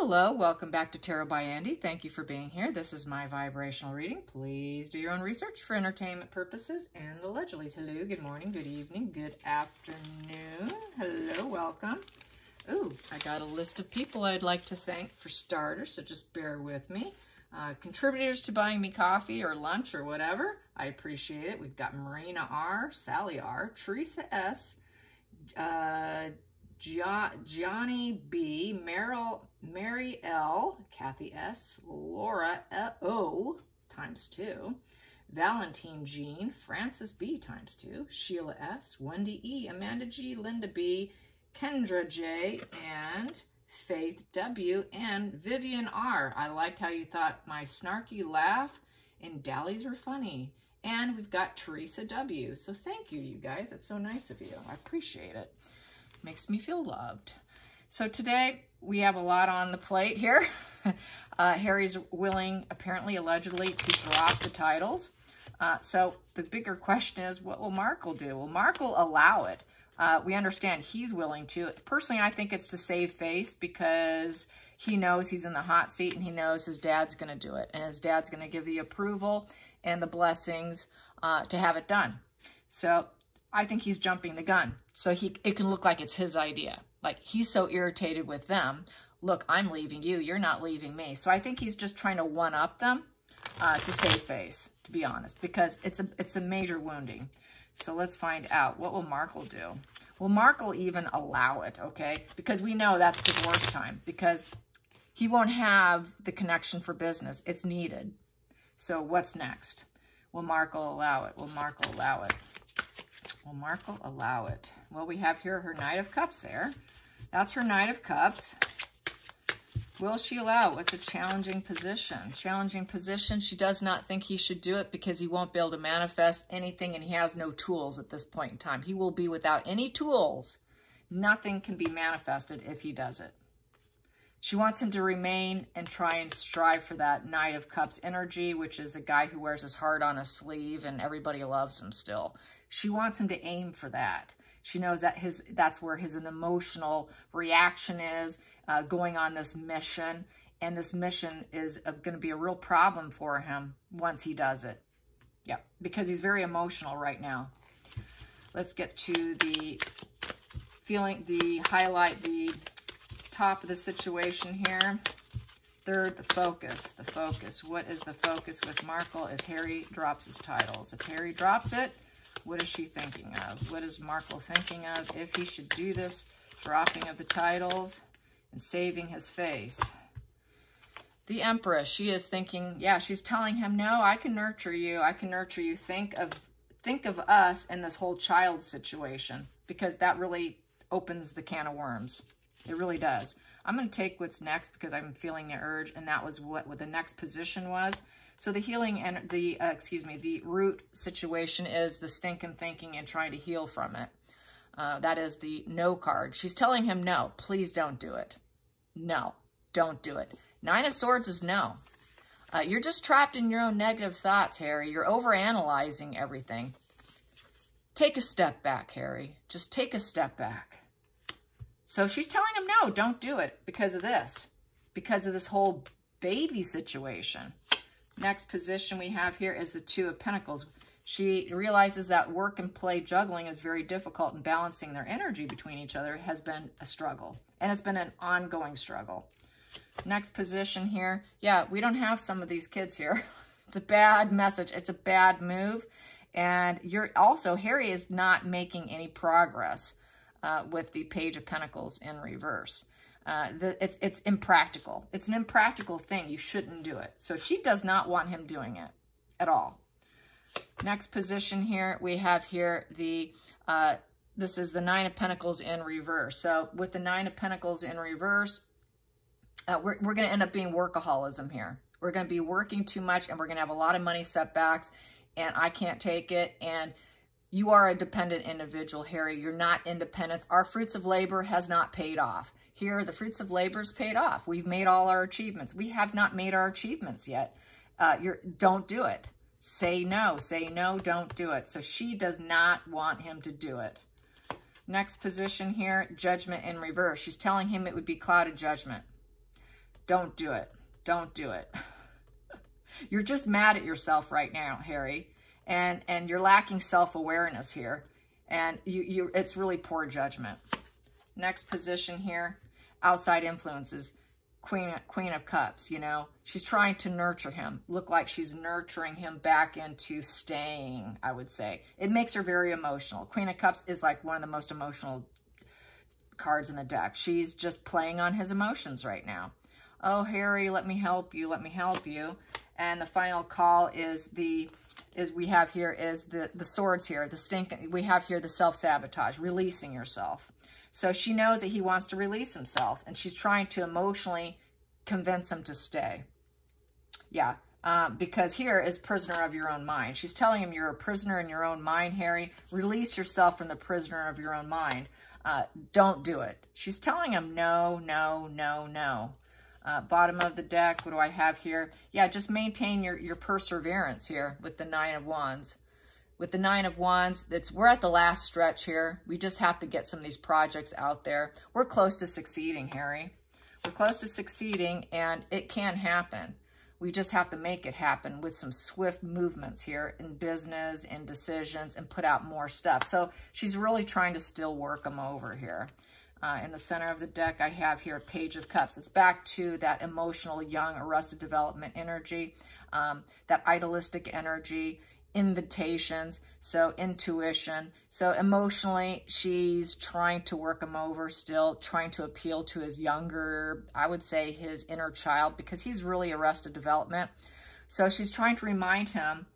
Hello, welcome back to Tarot by Andy. Thank you for being here. This is my vibrational reading. Please do your own research for entertainment purposes and allegedly. Hello, good morning, good evening, good afternoon. Hello, welcome. Ooh, I got a list of people I'd like to thank for starters, so just bear with me. Contributors to buying me coffee or lunch or whatever. I appreciate it. We've got Marina R, Sally R, Teresa S, Johnny B, Mary L, Kathy S, Laura O ×2, Valentine Jean, Francis B ×2, Sheila S, Wendy E, Amanda G, Linda B, Kendra J, and Faith W, and Vivian R. I liked how you thought my snarky laugh and dallies were funny. And we've got Teresa W. So thank you, you guys. That's so nice of you. I appreciate it. Makes me feel loved. So today we have a lot on the plate here. Harry's willing, apparently, allegedly, to drop the titles. So the bigger question is, what will Markle do? Will Markle allow it? We understand he's willing to. Personally, I think it's to save face because he knows he's in the hot seat and he knows his dad's going to do it. And his dad's going to give the approval and the blessings to have it done. So I think he's jumping the gun. So it can look like it's his idea. Like he's so irritated with them. Look, I'm leaving you. You're not leaving me. So I think he's just trying to one-up them to save face, to be honest, because it's a major wounding. So let's find out. What will Markle do? Will Markle even allow it, okay? Because we know that's his worst time, because he won't have the connection for business. It's needed. So what's next? Will Markle allow it? Will Markle allow it? Will Markle allow it? Well, we have here her Knight of Cups there. That's her Knight of Cups. Will she allow it? It's a challenging position. Challenging position. She does not think he should do it because he won't be able to manifest anything and he has no tools at this point in time. He will be without any tools. Nothing can be manifested if he does it. She wants him to remain and try and strive for that Knight of Cups energy, which is the guy who wears his heart on his sleeve and everybody loves him still. She wants him to aim for that. She knows that that's where his emotional reaction is, going on this mission. And this mission is going to be a real problem for him once he does it. Yeah, because he's very emotional right now. Let's get to the highlight the top of the situation here. Third, the focus. The focus. What is the focus with Markle if Harry drops his titles? If Harry drops it, what is she thinking of? What is Markle thinking of if he should do this dropping of the titles and saving his face? The Empress, she is thinking, yeah, she's telling him, no, I can nurture you. I can nurture you. Think of us in this whole child situation, because that really opens the can of worms. It really does. I'm going to take what's next because I'm feeling the urge, and that was what the next position was. So the healing and the root situation is the stinking thinking and trying to heal from it. That is the no card. She's telling him, no, please don't do it. No, don't do it. Nine of Swords is no. You're just trapped in your own negative thoughts, Harry. You're overanalyzing everything. Take a step back, Harry. Just take a step back. So she's telling him, no, don't do it because of this whole baby situation. Next position we have here is the Two of Pentacles. She realizes that work and play juggling is very difficult, and balancing their energy between each other has been a struggle. And it's been an ongoing struggle. Next position here. Yeah, we don't have some of these kids here. It's a bad message. It's a bad move. And Harry is not making any progress with the Page of Pentacles in reverse. It's impractical. It's an impractical thing. You shouldn't do it. So she does not want him doing it at all. Next position here, we have here this is the Nine of Pentacles in reverse. So with the Nine of Pentacles in reverse, we're going to end up being workaholism here. We're going to be working too much, and we're going to have a lot of money setbacks, and I can't take it. And you are a dependent individual, Harry. You're not independent. Our fruits of labor has not paid off. Here, the fruits of labor's paid off. We've made all our achievements. We have not made our achievements yet. Don't do it. Say no, don't do it. So she does not want him to do it. Next position here, Judgment in reverse. She's telling him it would be clouded judgment. Don't do it. Don't do it. You're just mad at yourself right now, Harry. And you're lacking self-awareness here. And it's really poor judgment. Next position here, outside influences. Queen of Cups, you know. She's trying to nurture him. Look like she's nurturing him back into staying, I would say. It makes her very emotional. Queen of Cups is like one of the most emotional cards in the deck. She's just playing on his emotions right now. Oh, Harry, let me help you. Let me help you. And the final call is the swords here. We have here the self-sabotage, releasing yourself. So she knows that he wants to release himself, and she's trying to emotionally convince him to stay. Yeah, because here is prisoner of your own mind. She's telling him you're a prisoner in your own mind, Harry. Release yourself from the prisoner of your own mind. Don't do it. She's telling him no, no, no, no. Bottom of the deck, what do I have here? Yeah, just maintain your perseverance here with the Nine of Wands. With the Nine of Wands, we're at the last stretch here. We just have to get some of these projects out there. We're close to succeeding, Harry. We're close to succeeding, and it can happen. We just have to make it happen with some swift movements here in business and decisions and put out more stuff. So she's really trying to still work them over here. In the center of the deck, I have here Page of Cups. It's back to that emotional, young, arrested development energy, that idealistic energy, invitations, so intuition. So emotionally, she's trying to work him over still, trying to appeal to his younger, I would say his inner child, because he's really arrested development. So she's trying to remind him,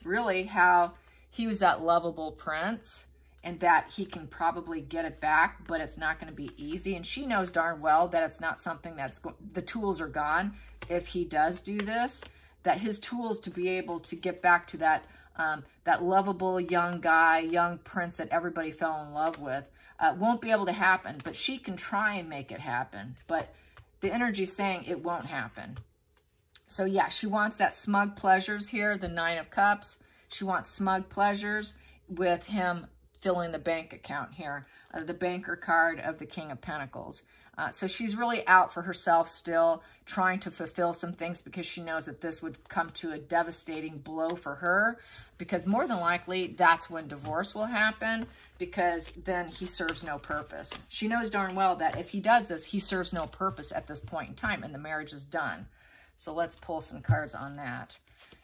really how he was that lovable prince and that he can probably get it back, but it's not going to be easy. And she knows darn well that it's not something the tools are gone if he does do this, that his tools to be able to get back to that lovable young guy, young prince that everybody fell in love with, won't be able to happen. But she can try and make it happen. But the energy is saying it won't happen. So yeah, she wants that smug pleasures here, the Nine of Cups. She wants smug pleasures with him filling the bank account here, the banker card of the King of Pentacles. So she's really out for herself still, trying to fulfill some things because she knows that this would come to a devastating blow for her, because more than likely that's when divorce will happen, because then he serves no purpose. She knows darn well that if he does this, he serves no purpose at this point in time and the marriage is done. So let's pull some cards on that.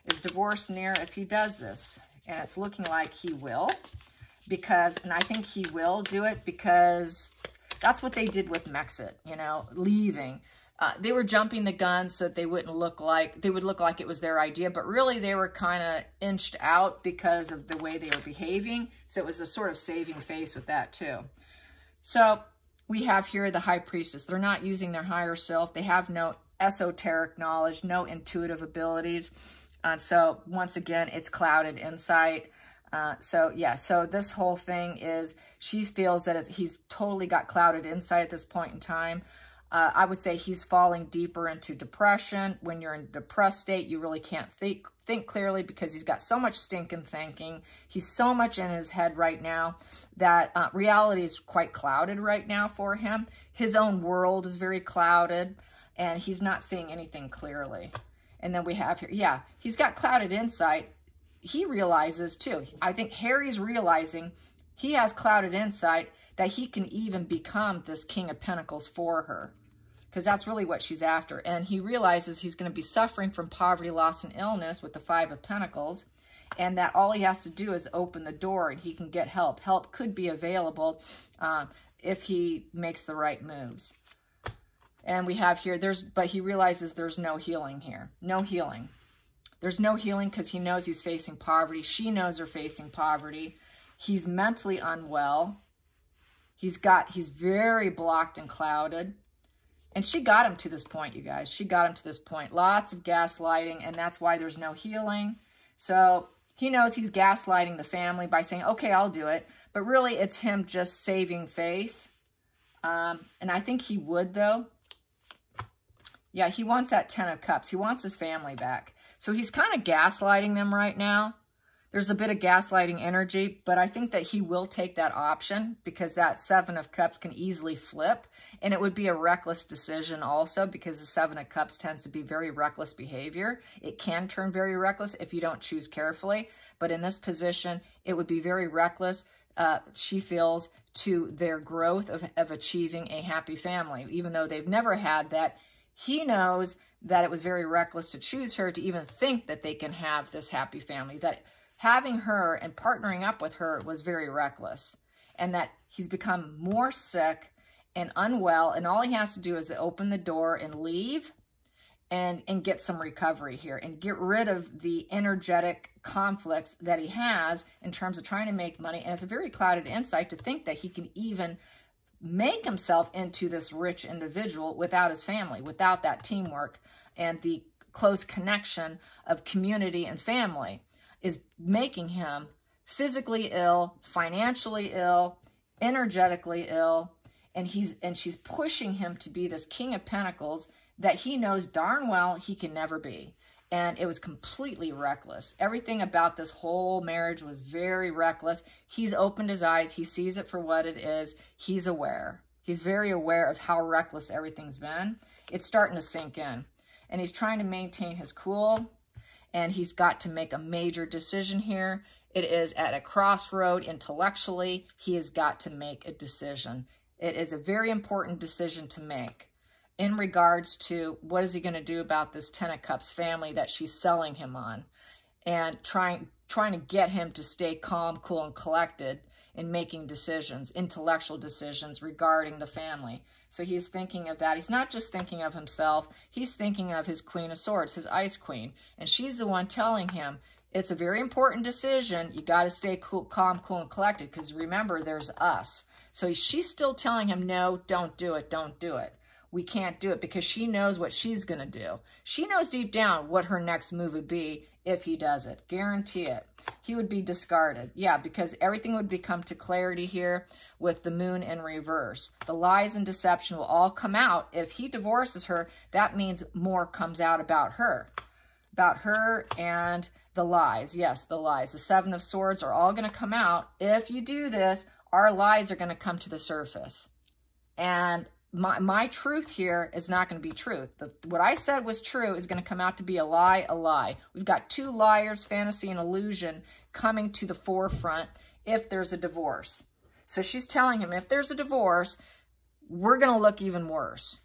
Is divorce near if he does this? And it's looking like he will, and I think he will do it because that's what they did with Mexit, you know, leaving. They were jumping the gun so that they would look like it was their idea, but really they were kind of inched out because of the way they were behaving. So it was a sort of saving face with that too. So we have here the High Priestess. They're not using their higher self. They have no esoteric knowledge, no intuitive abilities. So once again, it's clouded insight. So this whole thing is, she feels that he's totally got clouded insight at this point in time. I would say he's falling deeper into depression. When you're in a depressed state, you really can't think clearly because he's got so much stinking thinking. He's so much in his head right now that reality is quite clouded right now for him. His own world is very clouded and he's not seeing anything clearly. And then we have here, yeah, he's got clouded insight. He realizes too, I think Harry's realizing he has clouded insight that he can even become this King of Pentacles for her, because that's really what she's after. And he realizes he's going to be suffering from poverty, loss, and illness with the Five of Pentacles, and that all he has to do is open the door and he can get help. Help could be available if he makes the right moves. And we have here, but he realizes there's no healing here. No healing. There's no healing because he knows he's facing poverty. She knows they're facing poverty. He's mentally unwell. He's very blocked and clouded. And she got him to this point, you guys. She got him to this point. Lots of gaslighting, and that's why there's no healing. So he knows he's gaslighting the family by saying, okay, I'll do it. But really, it's him just saving face. And I think he would, though. Yeah, he wants that Ten of Cups. He wants his family back. So he's kind of gaslighting them right now. There's a bit of gaslighting energy, but I think that he will take that option because that Seven of Cups can easily flip. And it would be a reckless decision also because the Seven of Cups tends to be very reckless behavior. It can turn very reckless if you don't choose carefully. But in this position, it would be very reckless, she feels, to their growth of achieving a happy family. Even though they've never had that, he knows that it was very reckless to choose her to even think that they can have this happy family. That having her and partnering up with her was very reckless, and that he's become more sick and unwell, and all he has to do is open the door and leave and get some recovery here and get rid of the energetic conflicts that he has in terms of trying to make money. And it's a very clouded insight to think that he can even make himself into this rich individual without his family, without that teamwork and the close connection of community and family. Is making him physically ill, financially ill, energetically ill, and she's pushing him to be this King of Pentacles that he knows darn well he can never be. And it was completely reckless. Everything about this whole marriage was very reckless. He's opened his eyes. He sees it for what it is. He's aware. He's very aware of how reckless everything's been. It's starting to sink in. And he's trying to maintain his cool. And he's got to make a major decision here. It is at a crossroad intellectually. He has got to make a decision. It is a very important decision to make in regards to what is he going to do about this Ten of Cups family that she's selling him on, and trying to get him to stay calm, cool, and collected in making decisions, intellectual decisions regarding the family. So he's thinking of that. He's not just thinking of himself. He's thinking of his Queen of Swords, his Ice Queen. And she's the one telling him, it's a very important decision. You got to stay cool, calm, cool, and collected because remember, there's us. So she's still telling him, no, don't do it, don't do it. We can't do it because she knows what she's going to do. She knows deep down what her next move would be if he does it. Guarantee it. He would be discarded. Yeah, because everything would become to clarity here with the moon in reverse. The lies and deception will all come out. If he divorces her, that means more comes out about her. About her and the lies. Yes, the lies. The Seven of Swords are all going to come out. If you do this, our lies are going to come to the surface. And my truth here is not going to be truth. What I said was true is going to come out to be a lie, a lie. We've got two liars, fantasy and illusion, coming to the forefront if there's a divorce. So she's telling him, if there's a divorce, we're going to look even worse.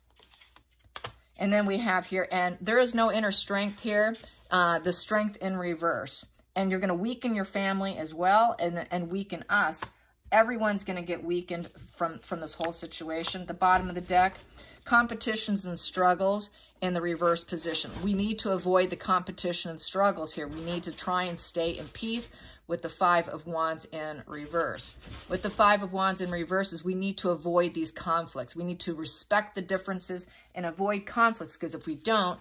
And then we have here, and there is no inner strength here, the strength in reverse. And you're going to weaken your family as well and weaken us. Everyone's going to get weakened from this whole situation. The bottom of the deck, competitions and struggles in the reverse position. We need to avoid the competition and struggles here. We need to try and stay in peace with the Five of Wands in reverse. With the Five of Wands in reverse is we need to avoid these conflicts. We need to respect the differences and avoid conflicts, because if we don't,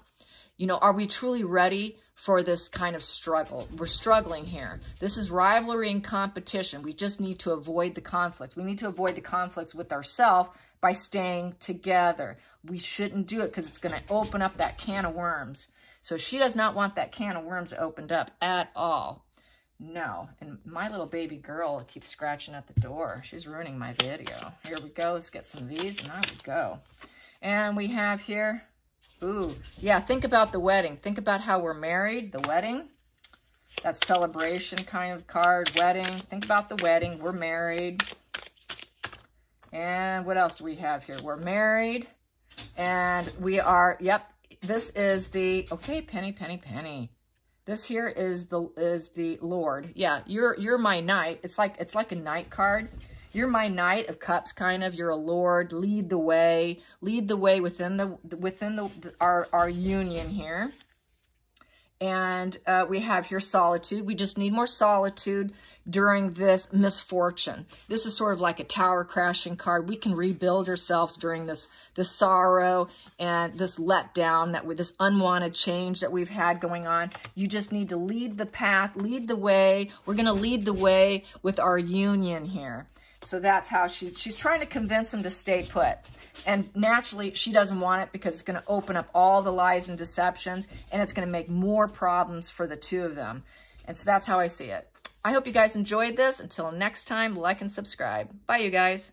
you know, are we truly ready for this kind of struggle? We're struggling here. This is rivalry and competition. We just need to avoid the conflict. We need to avoid the conflicts with ourselves by staying together. We shouldn't do it because it's going to open up that can of worms. So she does not want that can of worms opened up at all. No. And my little baby girl keeps scratching at the door. She's ruining my video. Here we go. Let's get some of these, and there we go. And we have here, ooh, yeah, think about the wedding. Think about how we're married, the wedding. That celebration kind of card, wedding. Think about the wedding. We're married. And what else do we have here? We're married. And we are, yep, this is the, okay, penny, penny, penny. This here is the Lord. Yeah, you're my knight. It's like a knight card. You're my Knight of Cups, kind of. You're a Lord. Lead the way. Lead the way within our union here. And we have here solitude. We just need more solitude during this misfortune. This is sort of like a tower crashing card. We can rebuild ourselves during this sorrow and this letdown, this unwanted change that we've had going on. You just need to lead the path, lead the way. We're going to lead the way with our union here. So that's how she's trying to convince him to stay put. And naturally, she doesn't want it because it's going to open up all the lies and deceptions, and it's going to make more problems for the two of them. And so that's how I see it. I hope you guys enjoyed this. Until next time, like and subscribe. Bye, you guys.